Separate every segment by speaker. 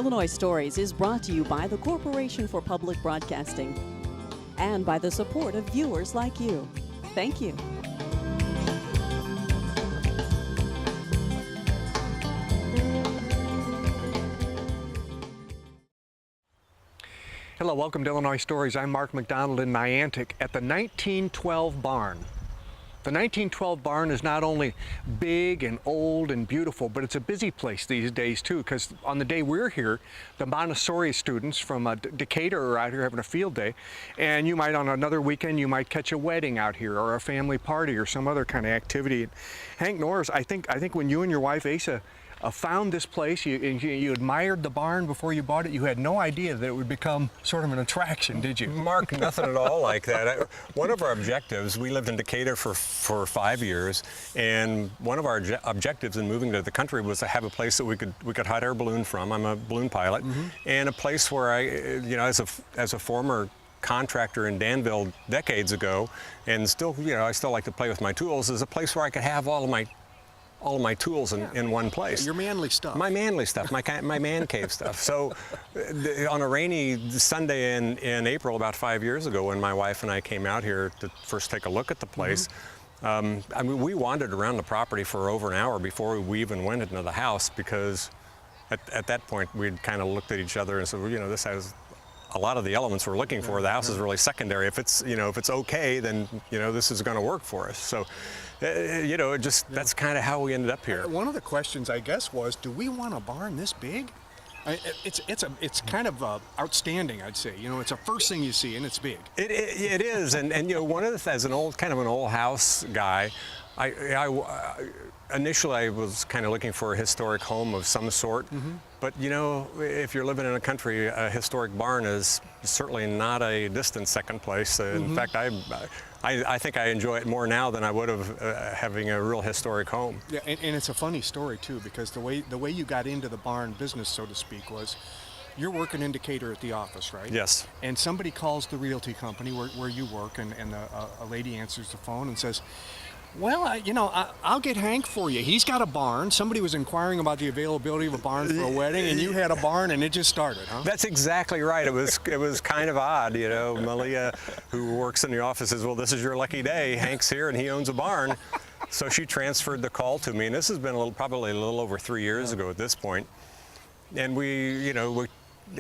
Speaker 1: Illinois Stories is brought to you by the Corporation for Public Broadcasting and by the support of viewers like you. Thank you.
Speaker 2: Hello, welcome to Illinois Stories. I'm Mark McDonald in Niantic at the 1912 barn. The 1912 barn is not only big and old and beautiful, but it's a busy place these days too, because on the day we're here, the Montessori students from Decatur are out here having a field day, and you might, on another weekend, you might catch a wedding out here or a family party or some other kind of activity. Hank Norris, I think when you and your wife Asa found this place, you admired the barn before you bought it. You had no idea that it would become sort of an attraction, did you?
Speaker 3: Mark, nothing at all like that. One of our objectives, we lived in Decatur for 5 years, and one of our objectives in moving to the country was to have a place that we could hide our balloon from. I'm a balloon pilot, and a place where I, as a former contractor in Danville decades ago, and still, I still like to play with my tools, is a place where I could have all of my tools in one place.
Speaker 2: Your manly stuff.
Speaker 3: My manly stuff, my man cave stuff. So on a rainy Sunday in April about 5 years ago, when my wife and I came out here to first take a look at the place, we wandered around the property for over an hour before we even went into the house, because at that point we'd kind of looked at each other and said, well, this has a lot of the elements we're looking for. The house is really secondary. If it's okay, then this is going to work for us. So that's kind of how we ended up here.
Speaker 2: One of the questions, I guess, was, do we want a barn this big? It's kind of outstanding, I'd say. It's the first thing you see, and it's big.
Speaker 3: It is, and one of the, as an old house guy, initially I was kind of looking for a historic home of some sort. But if you're living in a country, a historic barn is certainly not a distant second place. In fact, I think I enjoy it more now than I would have having a real historic home.
Speaker 2: Yeah, and it's a funny story too, because the way you got into the barn business, so to speak, was you're working in Decatur at the office, right?
Speaker 3: Yes.
Speaker 2: And somebody calls the realty company where you work, and a lady answers the phone and says, well, I'll get Hank for you. He's got a barn. Somebody was inquiring about the availability of a barn for a wedding, and you had a barn, and it just started, huh?
Speaker 3: That's exactly right. It was kind of odd, Malia, who works in the office, says, well, this is your lucky day. Hank's here, and he owns a barn. So she transferred the call to me, and this has been probably a little over 3 years ago at this point. And we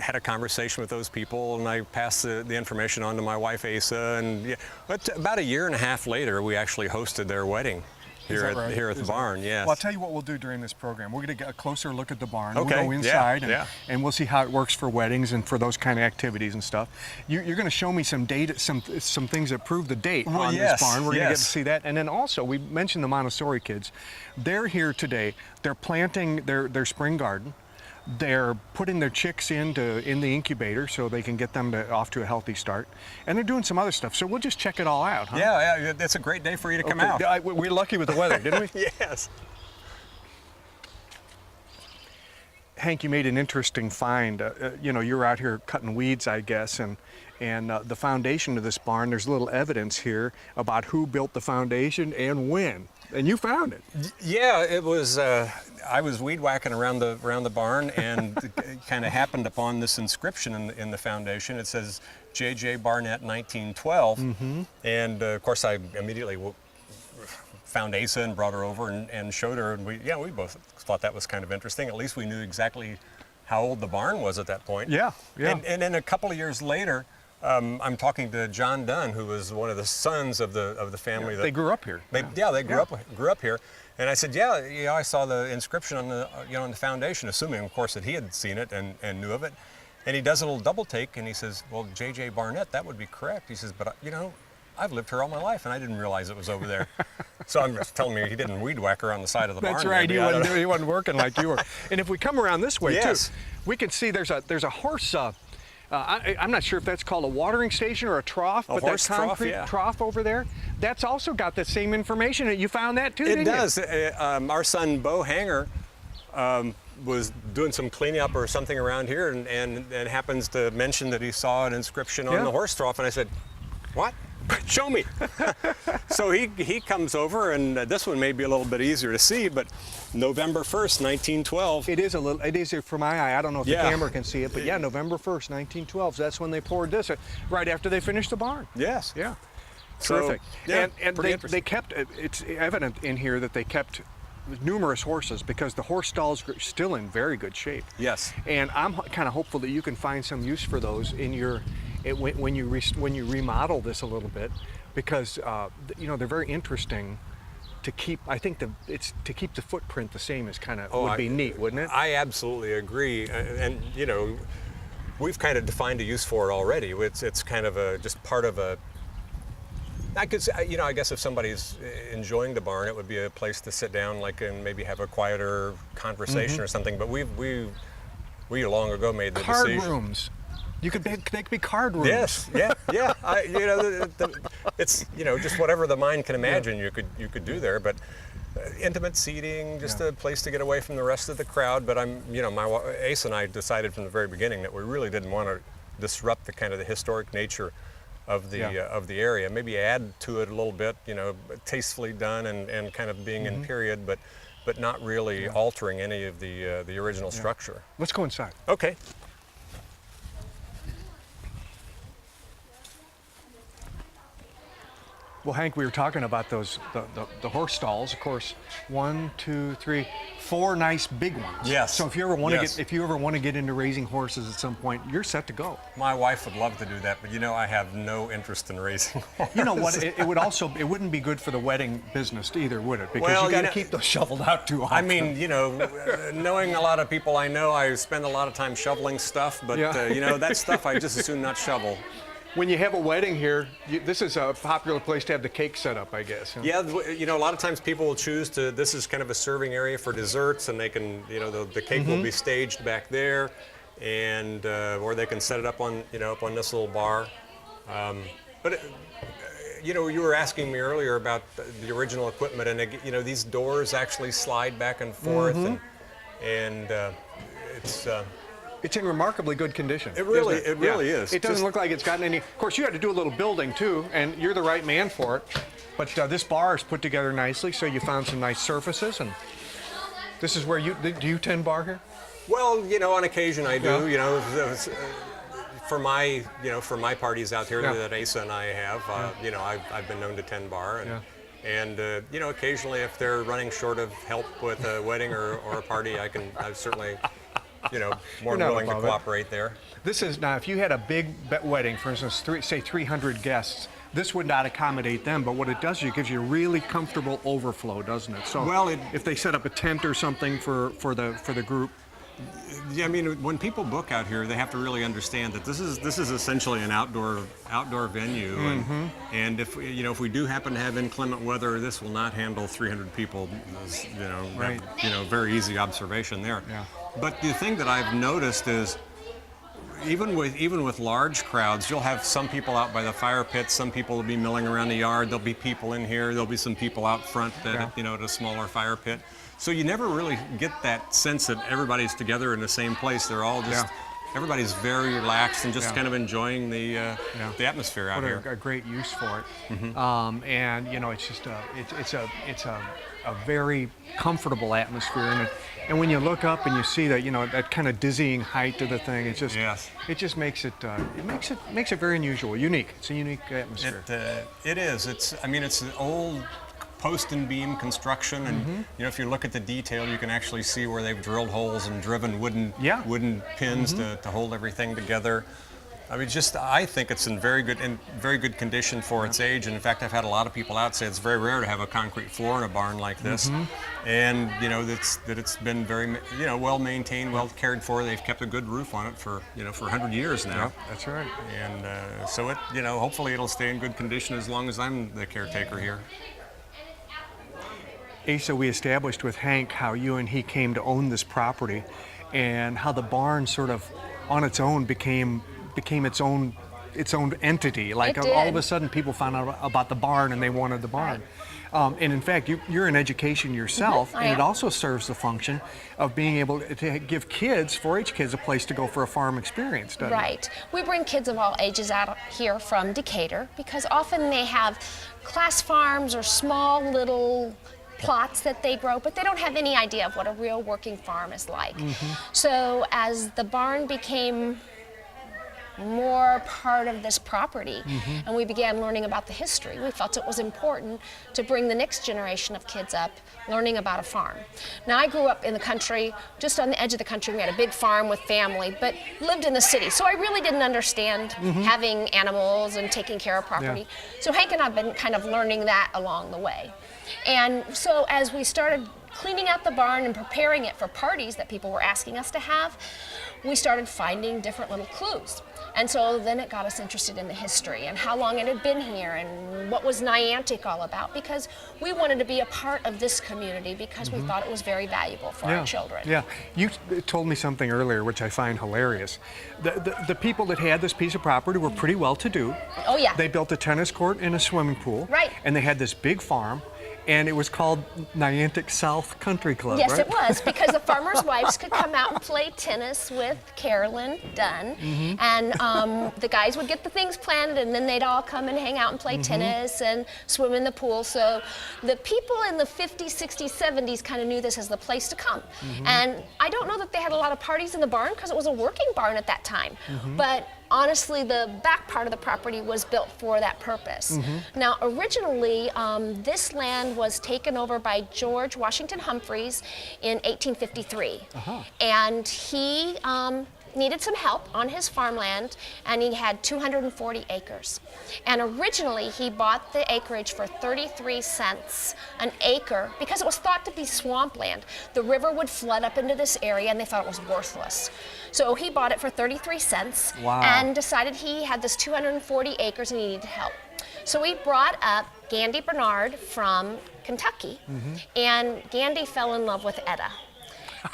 Speaker 3: had a conversation with those people, and I passed the information on to my wife Asa, and but about a year and a half later, we actually hosted their wedding here at the barn. Yes.
Speaker 2: Well, I'll tell you what we'll do during this program. We're going to get a closer look at the barn.
Speaker 3: Okay.
Speaker 2: We'll go inside, and we'll see how it works for weddings and for those kind of activities and stuff. You're going to show me some data, some things that prove the date on this barn. We're going to get to see that, and then also we mentioned the Montessori kids. They're here today. They're planting their spring garden. They're putting their chicks in the incubator so they can get them off to a healthy start. And they're doing some other stuff. So we'll just check it all out, huh?
Speaker 3: Yeah, it's a great day for you to come out.
Speaker 2: We're lucky with the weather, didn't we?
Speaker 3: Yes.
Speaker 2: Hank, you made an interesting find. You're out here cutting weeds, I guess, and the foundation of this barn, there's a little evidence here about who built the foundation and when. And you found it.
Speaker 3: Yeah, it was. I was weed whacking around the barn, and kind of happened upon this inscription in the foundation. It says J.J. Barnett, 1912, and of course I immediately found Asa and brought her over and showed her, and we both thought that was kind of interesting. At least we knew exactly how old the barn was at that point.
Speaker 2: Yeah.
Speaker 3: And then a couple of years later, I'm talking to John Dunn, who was one of the sons of the family.
Speaker 2: They grew up here.
Speaker 3: They grew up here, and I said, I saw the inscription on the on the foundation, assuming, of course, that he had seen it and knew of it. And he does a little double take, and he says, well, J.J. Barnett, that would be correct. He says, but I've lived here all my life, and I didn't realize it was over there. So I'm just telling me he didn't weed whack her on the side of the barn.
Speaker 2: That's right. He wasn't working like you were. And if we come around this way too, we can see there's a horse. I'm not sure if that's called a watering station or a trough, but that concrete trough over there, that's also got the same information. You found that too, didn't you? It
Speaker 3: does. Our son, Bo Hanger, was doing some cleanup or something around here and happens to mention that he saw an inscription on the horse trough, and I said, what? Show me. So he comes over, and this one may be a little bit easier to see, but November 1st, 1912.
Speaker 2: It is a little, it is for my eye. I don't know if
Speaker 3: Yeah.
Speaker 2: the camera can see it, but yeah, November 1st, 1912. That's when they poured this, right after they finished the barn.
Speaker 3: Yes.
Speaker 2: Yeah.
Speaker 3: So,
Speaker 2: Terrific.
Speaker 3: yeah,
Speaker 2: and
Speaker 3: pretty
Speaker 2: they
Speaker 3: interesting.
Speaker 2: kept, it's evident in here that they kept numerous horses because the horse stalls are still in very good shape.
Speaker 3: Yes.
Speaker 2: And I'm kind of hopeful that you can find some use for those in your, when you remodel this a little bit, because you know, they're very interesting to keep. I think to keep the footprint the same is kind of would be neat, wouldn't it?
Speaker 3: I absolutely agree, and you know, we've kind of defined a use for it already. It's kind of just part of a. I could say, you know, I guess if somebody's enjoying the barn, it would be a place to sit down, like, and maybe have a quieter conversation or something. But we long ago made the
Speaker 2: Card
Speaker 3: decision.
Speaker 2: rooms. They could be card rooms.
Speaker 3: Yes, yeah. You know, it's, you know, just whatever the mind can imagine, you could do there. But intimate seating, just a place to get away from the rest of the crowd. But you know, Ace and I decided from the very beginning that we really didn't want to disrupt the historic nature of the area. Maybe add to it a little bit, you know, tastefully done and kind of being in period, but not really altering any of the original structure.
Speaker 2: Let's go inside.
Speaker 3: Okay.
Speaker 2: Well, Hank, we were talking about those the horse stalls. Of course, 1, 2, 3, 4 nice big ones.
Speaker 3: Yes.
Speaker 2: So if you ever want
Speaker 3: Yes.
Speaker 2: to get into raising horses at some point, you're set to go.
Speaker 3: My wife would love to do that, but you know, I have no interest in raising horses.
Speaker 2: You know what? It wouldn't be good for the wedding business either, would it? Because
Speaker 3: Well,
Speaker 2: you got
Speaker 3: you
Speaker 2: to
Speaker 3: know,
Speaker 2: keep those shoveled out too often.
Speaker 3: I mean, you know, knowing a lot of people I know, I spend a lot of time shoveling stuff, but you know, that stuff I just as soon not shovel.
Speaker 2: when you have a wedding here, this is a popular place to have the cake set up, I guess. Huh?
Speaker 3: Yeah, you know, a lot of times people will choose to, this is kind of a serving area for desserts, and they can, you know, the cake will be staged back there, and or they can set it up on, you know, up on this little bar. You know, you were asking me earlier about the original equipment, and you know, these doors actually slide back and forth, and
Speaker 2: It's in remarkably good condition.
Speaker 3: It really
Speaker 2: Yeah.
Speaker 3: is.
Speaker 2: It doesn't
Speaker 3: Just-
Speaker 2: look like it's gotten any. Of course, you had to do a little building too, and you're the right man for it. But this bar is put together nicely, so you found some nice surfaces, and this is where do you tend bar here?
Speaker 3: Well, you know, on occasion I do.
Speaker 2: Yeah.
Speaker 3: You know, for my parties out here
Speaker 2: Yeah.
Speaker 3: that Asa and I have, you know, I've been known to tend bar, and you know, occasionally if they're running short of help with a wedding or a party, I'm certainly, you know, more than willing to cooperate there.
Speaker 2: This is now, if you had a big wedding, for instance, say 300 guests, this would not accommodate them, but what it does is it gives you a really comfortable overflow, doesn't it? So
Speaker 3: Well,
Speaker 2: if they set up a tent or something for the group.
Speaker 3: Yeah, I mean, when people book out here, they have to really understand that this is essentially an outdoor venue, and if you know, if we do happen to have inclement weather, this will not handle 300 people. You know,
Speaker 2: Right.
Speaker 3: you know, very easy observation there.
Speaker 2: Yeah.
Speaker 3: But the thing that I've noticed is, even with large crowds, you'll have some people out by the fire pit, some people will be milling around the yard. There'll be people in here. There'll be some people out front that you know, at a smaller fire pit. So you never really get that sense that everybody's together in the same place. They're all just, everybody's very relaxed and just kind of enjoying the atmosphere out here.
Speaker 2: What a great use for it. And you know, it's just it's a very comfortable atmosphere, and when you look up and you see that, you know, that kind of dizzying height of the thing, it's just it just makes it makes it very unusual, unique. It's a unique atmosphere.
Speaker 3: It is. It's an old post and beam construction, and you know, if you look at the detail, you can actually see where they've drilled holes and driven wooden pins to hold everything together. I mean, I think it's in very good condition for its age, and in fact, I've had a lot of people out say it's very rare to have a concrete floor in a barn like this, and you know, that it's been very, you know, well maintained, well cared for. They've kept a good roof on it for 100 years now.
Speaker 2: Yeah, that's right.
Speaker 3: And so it, you know, hopefully it'll stay in good condition as long as I'm the caretaker here.
Speaker 2: Asa, we established with Hank how you and he came to own this property, and how the barn sort of on its own became its own entity. Like all of a sudden people found out about the barn and they wanted the barn. And in fact, you're in education yourself,
Speaker 4: I
Speaker 2: and it
Speaker 4: am.
Speaker 2: also serves the function of being able to give kids, 4-H kids, a place to go for a farm experience, doesn't it?
Speaker 4: Right. We bring kids of all ages out here from Decatur because often they have class farms or small little plots that they grow, but they don't have any idea of what a real working farm is like. So as the barn became more part of this property and we began learning about the history, we felt it was important to bring the next generation of kids up learning about a farm. Now, I grew up in the country, just on the edge of the country. We had a big farm with family, but lived in the city, so I really didn't understand having animals and taking care of property. So Hank and I have been kind of learning that along the way. And so as we started cleaning out the barn and preparing it for parties that people were asking us to have, we started finding different little clues. And so then it got us interested in the history and how long it had been here and what was Niantic all about, because we wanted to be a part of this community because we thought it was very valuable for our children.
Speaker 2: Yeah, you told me something earlier which I find hilarious. The people that had this piece of property were pretty well-to-do.
Speaker 4: Oh yeah.
Speaker 2: They built a tennis court and a swimming pool.
Speaker 4: Right.
Speaker 2: And they had this big farm. And it was called Niantic South Country Club,
Speaker 4: Yes,
Speaker 2: right?
Speaker 4: it was, because the farmers' wives could come out and play tennis with Carolyn Dunn, and the guys would get the things planned, and then they'd all come and hang out and play tennis and swim in the pool. So the people in the 50s, 60s, 70s kind of knew this as the place to come. And I don't know that they had a lot of parties in the barn because it was a working barn at that time, but honestly, the back part of the property was built for that purpose. Now, originally, this land was taken over by George Washington Humphreys in 1853. And he needed some help on his farmland, and he had 240 acres. And originally, he bought the acreage for 33 cents an acre because it was thought to be swampland. The river would flood up into this area, and they thought it was worthless. So he bought it for 33 cents and decided he had this 240 acres and he needed help. So we brought up Gandy Bernard from Kentucky, and Gandy fell in love with Etta.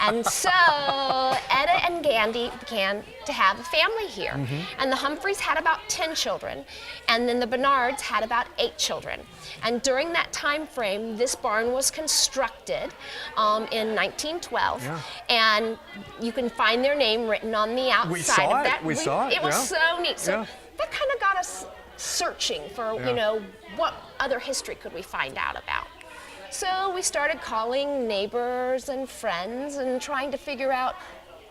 Speaker 4: And so Etta and Gandy began to have a family here. And the Humphreys had about 10 children, and then the Bernards had about 8 children. And during that time frame, this barn was constructed in 1912. And you can find their name written on the outside of that.
Speaker 2: We saw it.
Speaker 4: It was so neat. So that kind of got us searching for, you know, what other history could we find out about. So we started calling neighbors and friends and trying to figure out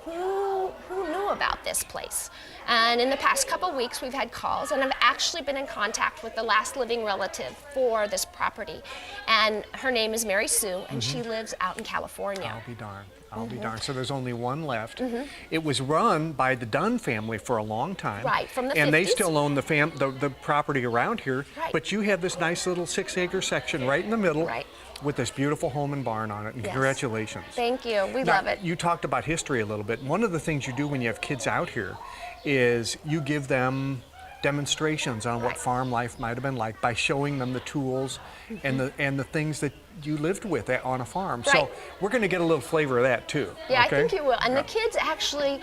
Speaker 4: who knew about this place. And in the past couple weeks, we've had calls, and I've actually been in contact with the last living relative for this property. And her name is Mary Sue, and she lives out in California.
Speaker 2: I'll be darned. I'll be darned. So there's only one left. It was run by the Dunn family for a long time.
Speaker 4: Right, from the
Speaker 2: and
Speaker 4: 50s.
Speaker 2: they still own the property around here.
Speaker 4: Right.
Speaker 2: But you have this nice little 6-acre section right in the middle.
Speaker 4: Right.
Speaker 2: With this beautiful home and barn on it, and congratulations.
Speaker 4: Thank you. We
Speaker 2: Now,
Speaker 4: love it.
Speaker 2: You talked about history a little bit. One of the things you do when you have kids out here is you give them demonstrations on what farm life might have been like by showing them the tools and the things that you lived with on a farm. So we're going to get a little flavor of that too.
Speaker 4: Yeah,
Speaker 2: okay?
Speaker 4: I think you will. And the kids actually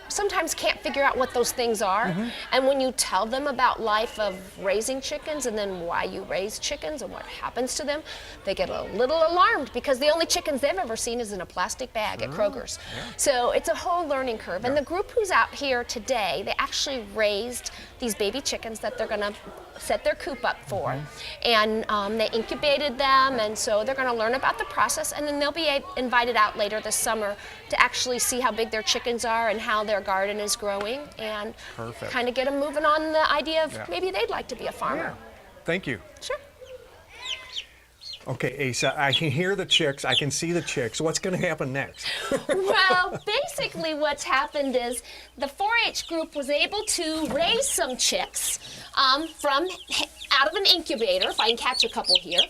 Speaker 4: sometimes can't figure out what those things are. And when you tell them about life of raising chickens and then why you raise chickens and what happens to them, they get a little alarmed because the only chickens they've ever seen is in a plastic bag at Kroger's. So it's a whole learning curve. And the group who's out here today, they actually raised these baby chickens that they're going to set their coop up for. And they incubated them, and so they're going to learn about the process, and then they'll be invited out later this summer to actually see how big their chickens are and how their garden is growing, and kind of get them moving on the idea of maybe they'd like to be a farmer.
Speaker 2: Thank you.
Speaker 4: Sure.
Speaker 2: Okay, Asa, I can hear the chicks, I can see the chicks. What's going to happen next?
Speaker 4: Well, basically what's happened is the 4-H group was able to raise some chicks from out of an incubator, if I can catch a couple here,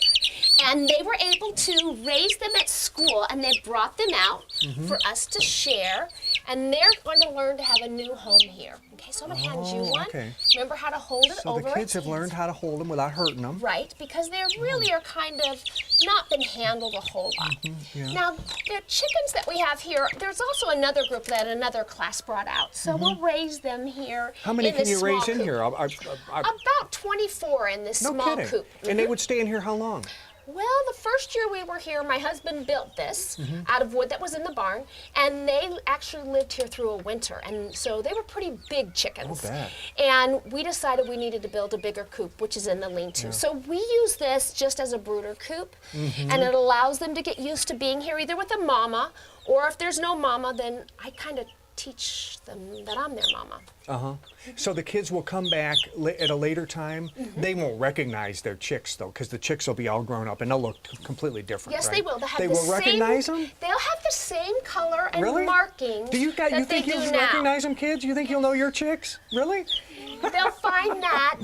Speaker 4: and they were able to raise them at school, and they brought them out for us to share, and they're going to learn to have a new home here. Okay, so I'm going to hand you one. Remember how to hold it over.
Speaker 2: So the kids have learned how to hold them without hurting them.
Speaker 4: Right, because they really are kind of not been handled a whole lot. Now, the chickens that we have here, there's also another group that another class brought out. So we'll raise them here.
Speaker 2: How many
Speaker 4: in
Speaker 2: can
Speaker 4: this
Speaker 2: you
Speaker 4: small
Speaker 2: raise in
Speaker 4: coop.
Speaker 2: here?
Speaker 4: About 24 in this
Speaker 2: No
Speaker 4: small
Speaker 2: kidding.
Speaker 4: coop.
Speaker 2: And they would stay in here how long?
Speaker 4: Well, the first year we were here, my husband built this out of wood that was in the barn, and they actually lived here through a winter, and so they were pretty big chickens. And we decided we needed to build a bigger coop, which is in the lean-to. So we use this just as a brooder coop, and it allows them to get used to being here either with a mama, or if there's no mama, then I kind of teach them that I'm their mama.
Speaker 2: So the kids will come back at a later time. They won't recognize their chicks though, because the chicks will be all grown up and they'll look completely different.
Speaker 4: Yes,
Speaker 2: right?
Speaker 4: they will. They'll have
Speaker 2: they
Speaker 4: the
Speaker 2: will
Speaker 4: same,
Speaker 2: recognize them.
Speaker 4: They'll have the same color and
Speaker 2: Really?
Speaker 4: markings.
Speaker 2: You
Speaker 4: that
Speaker 2: think
Speaker 4: they
Speaker 2: you'll
Speaker 4: do now.
Speaker 2: recognize them, kids? You think you'll know your chicks? Really?
Speaker 4: They'll find that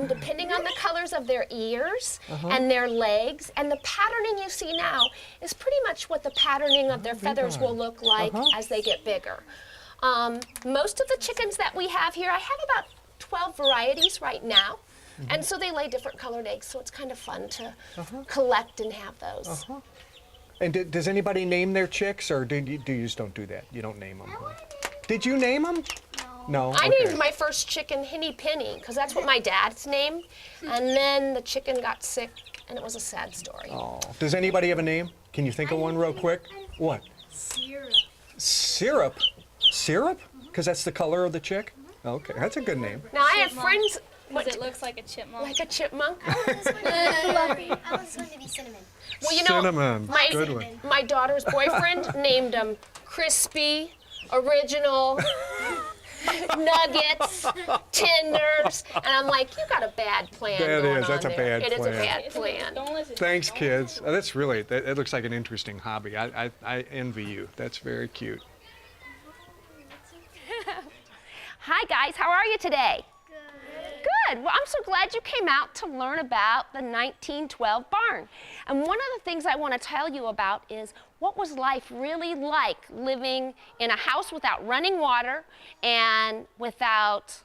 Speaker 4: depending on the colors of their ears and their legs, and the patterning you see now is pretty much what the patterning of their feathers will look like as they get bigger. Most of the chickens that we have here, I have about 12 varieties right now, and so they lay different colored eggs, so it's kind of fun to collect and have those.
Speaker 2: And does anybody name their chicks, or do you just don't do that? You don't name them? Did you name them? No.
Speaker 4: I named my first chicken Henny Penny, because that's what my dad's name, and then the chicken got sick, and it was a sad story.
Speaker 2: Oh. Does anybody have a name? Can you think of one real quick? What?
Speaker 5: Syrup.
Speaker 2: Syrup? Syrup? Because that's the color of the chick? Okay, that's a good name.
Speaker 4: Now I have friends.
Speaker 5: Because it looks like a chipmunk.
Speaker 4: Like a chipmunk?
Speaker 5: I was going to be cinnamon.
Speaker 4: Well, you know,
Speaker 2: Cinnamon. Good one.
Speaker 4: my daughter's boyfriend named him Crispy, Original, Nuggets, Tenders, and I'm like, you got a bad plan
Speaker 2: That
Speaker 4: going
Speaker 2: is, that's
Speaker 4: on
Speaker 2: a
Speaker 4: there.
Speaker 2: bad
Speaker 4: It is a
Speaker 2: plan.
Speaker 4: bad plan.
Speaker 5: Don't listen.
Speaker 2: Thanks, kids. That's really, it looks like an interesting hobby. I envy you. That's very cute.
Speaker 4: Hi guys, how are you today? Good. Well, I'm so glad you came out to learn about the 1912 barn. And one of the things I want to tell you about is what was life really like living in a house without running water and without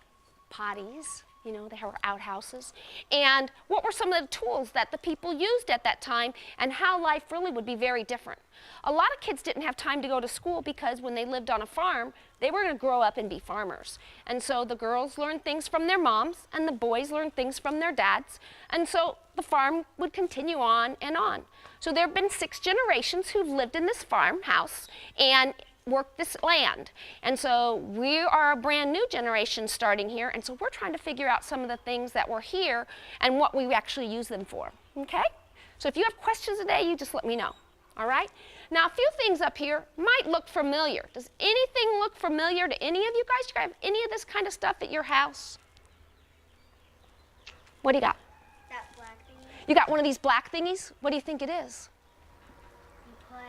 Speaker 4: potties. You know, they were outhouses. And what were some of the tools that the people used at that time, and how life really would be very different. A lot of kids didn't have time to go to school because when they lived on a farm, they were going to grow up and be farmers. And so the girls learned things from their moms, and the boys learned things from their dads. And so the farm would continue on and on. So there have been 6 generations who've lived in this farmhouse and worked this land. And so we are a brand new generation starting here, and so we're trying to figure out some of the things that were here and what we actually use them for, okay? So if you have questions today, you just let me know, all right? Now a few things up here might look familiar. Does anything look familiar to any of you guys? Do you have any of this kind of stuff at your house? What do you got?
Speaker 5: That black thing.
Speaker 4: You got one of these black thingies? What do you think it is?
Speaker 5: You put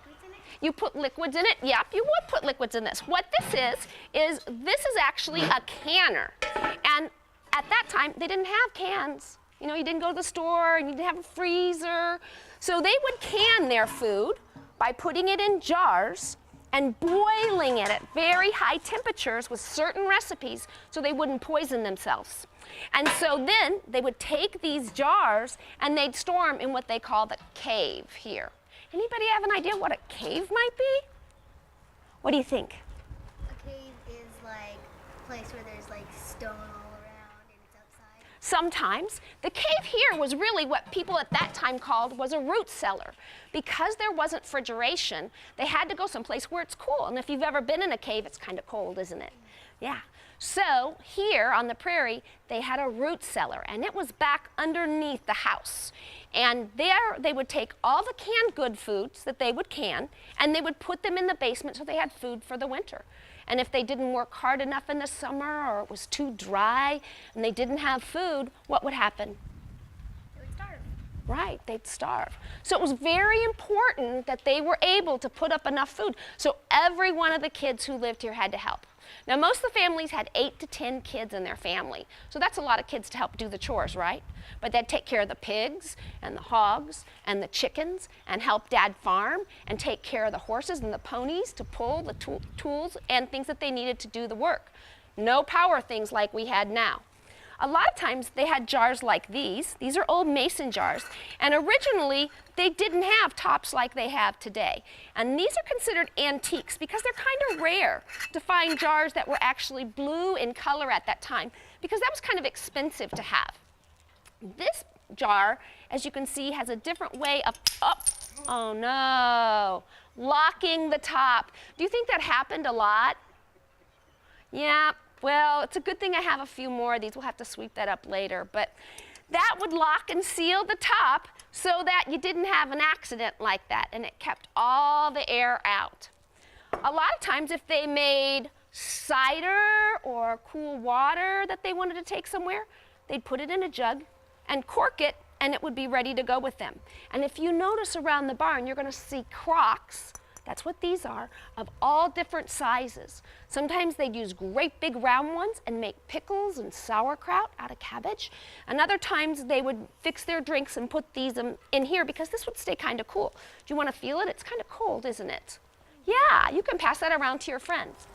Speaker 5: liquids in it?
Speaker 4: You put liquids in it? Yep, you would put liquids in this. What this is actually a canner. And at that time, they didn't have cans. You know, you didn't go to the store and you didn't have a freezer. So they would can their food by putting it in jars and boiling it at very high temperatures with certain recipes so they wouldn't poison themselves. And so then they would take these jars and they'd store them in what they call the cave here. Anybody have an idea what a cave might be? What do you think?
Speaker 5: A cave is like a place where there's like stone all around and it's outside.
Speaker 4: Sometimes. The cave here was really what people at that time called was a root cellar. Because there wasn't refrigeration, they had to go someplace where it's cool. And if you've ever been in a cave, it's kind of cold, isn't it? Yeah. So here on the prairie, they had a root cellar, and it was back underneath the house. And there they would take all the canned good foods that they would can, and they would put them in the basement so they had food for the winter. And if they didn't work hard enough in the summer, or it was too dry, and they didn't have food, what would happen?
Speaker 5: They would starve.
Speaker 4: Right, they'd starve. So it was very important that they were able to put up enough food. So every one of the kids who lived here had to help. Now most of the families had 8 to 10 kids in their family. So that's a lot of kids to help do the chores, right? But they'd take care of the pigs and the hogs and the chickens and help Dad farm and take care of the horses and the ponies to pull the tools and things that they needed to do the work. No power things like we had now. A lot of times they had jars like these. These are old mason jars. And originally, they didn't have tops like they have today. And these are considered antiques because they're kind of rare to find jars that were actually blue in color at that time because that was kind of expensive to have. This jar, as you can see, has a different way of, oh no, locking the top. Do you think that happened a lot? Yeah, well, it's a good thing I have a few more of these. We'll have to sweep that up later. But that would lock and seal the top so that you didn't have an accident like that, and it kept all the air out. A lot of times if they made cider or cool water that they wanted to take somewhere, they'd put it in a jug and cork it, and it would be ready to go with them. And if you notice around the barn, you're going to see crocks. That's what these are, of all different sizes. Sometimes they'd use great big round ones and make pickles and sauerkraut out of cabbage. And other times they would fix their drinks and put these in here because this would stay kind of cool. Do you want to feel it? It's kind of cold, isn't it? Yeah, you can pass that around to your friends.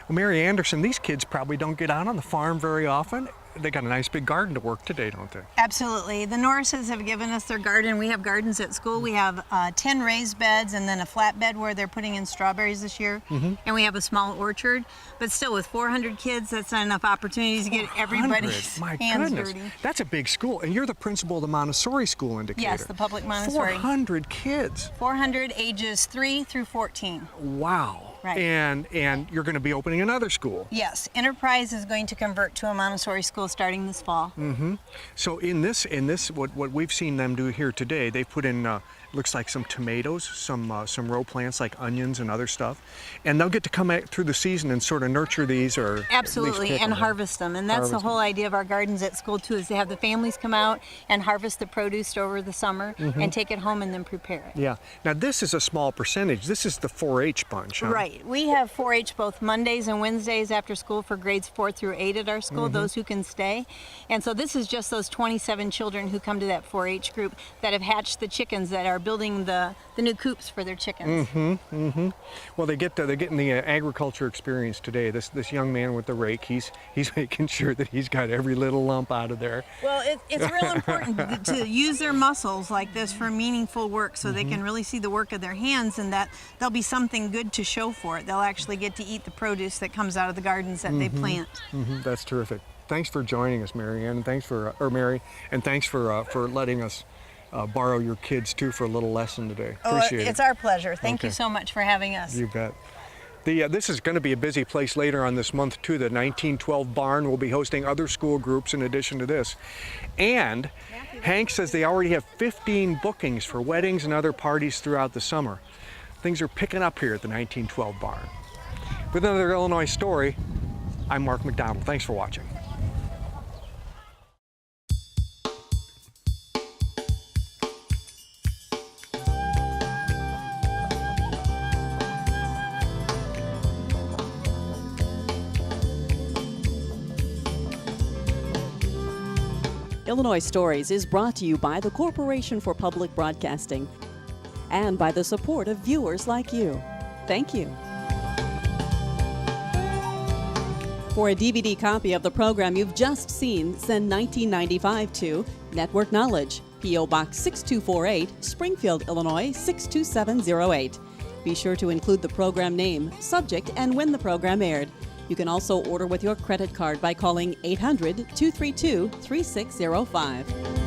Speaker 2: Well, Mary Anderson, these kids probably don't get out on the farm very often. They got a nice big garden to work today, don't they?
Speaker 6: Absolutely. The Norrises have given us their garden. We have gardens at school. We have 10 raised beds and then a flat bed where they're putting in strawberries this year. And we have a small orchard. But still, with 400 kids, that's not enough opportunities to get everybody's hands dirty.
Speaker 2: That's a big school. And you're the principal of the Montessori school in Decatur.
Speaker 6: Yes, the public Montessori.
Speaker 2: 400 kids.
Speaker 6: 400 ages 3 through 14.
Speaker 2: Wow.
Speaker 6: Right.
Speaker 2: And you're going to be opening another school.
Speaker 6: Yes, Enterprise is going to convert to a Montessori school starting this fall.
Speaker 2: So in this, what we've seen them do here today, they put in looks like some tomatoes, some row plants like onions and other stuff, and they'll get to come through the season and sort of nurture these or
Speaker 6: absolutely and harvest them. And that's the whole idea of our gardens at school too, is to have the families come out and harvest the produce over the summer and take it home and then prepare it.
Speaker 2: Yeah. Now this is a small percentage. This is the 4-H bunch, huh?
Speaker 6: Right. We have 4-H both Mondays and Wednesdays after school for grades 4 through 8 at our school, those who can stay. And so this is just those 27 children who come to that 4-H group that have hatched the chickens that are building the new coops for their chickens.
Speaker 2: Well, they're getting the agriculture experience today. This young man with the rake, he's making sure that he's got every little lump out of there.
Speaker 6: Well, it's real important to use their muscles like this for meaningful work so they can really see the work of their hands, and that there'll be something good to show for it. They'll actually get to eat the produce that comes out of the gardens that they plant.
Speaker 2: That's terrific. Thanks for joining us, Mary Ann, and thanks for letting us borrow your kids too for a little lesson today. Appreciate it.
Speaker 6: It's our pleasure. Thank you so much for having us.
Speaker 2: You bet. This is going to be a busy place later on this month too. The 1912 barn will be hosting other school groups in addition to this. And Hank says they already have 15 bookings for weddings and other parties throughout the summer. Things are picking up here at the 1912 barn. With another Illinois story, I'm Mark McDonald. Thanks for watching.
Speaker 1: Illinois Stories is brought to you by the Corporation for Public Broadcasting and by the support of viewers like you. Thank you. For a DVD copy of the program you've just seen, send $19.95 to Network Knowledge, P.O. Box 6248, Springfield, Illinois 62708. Be sure to include the program name, subject, and when the program aired. You can also order with your credit card by calling 800-232-3605.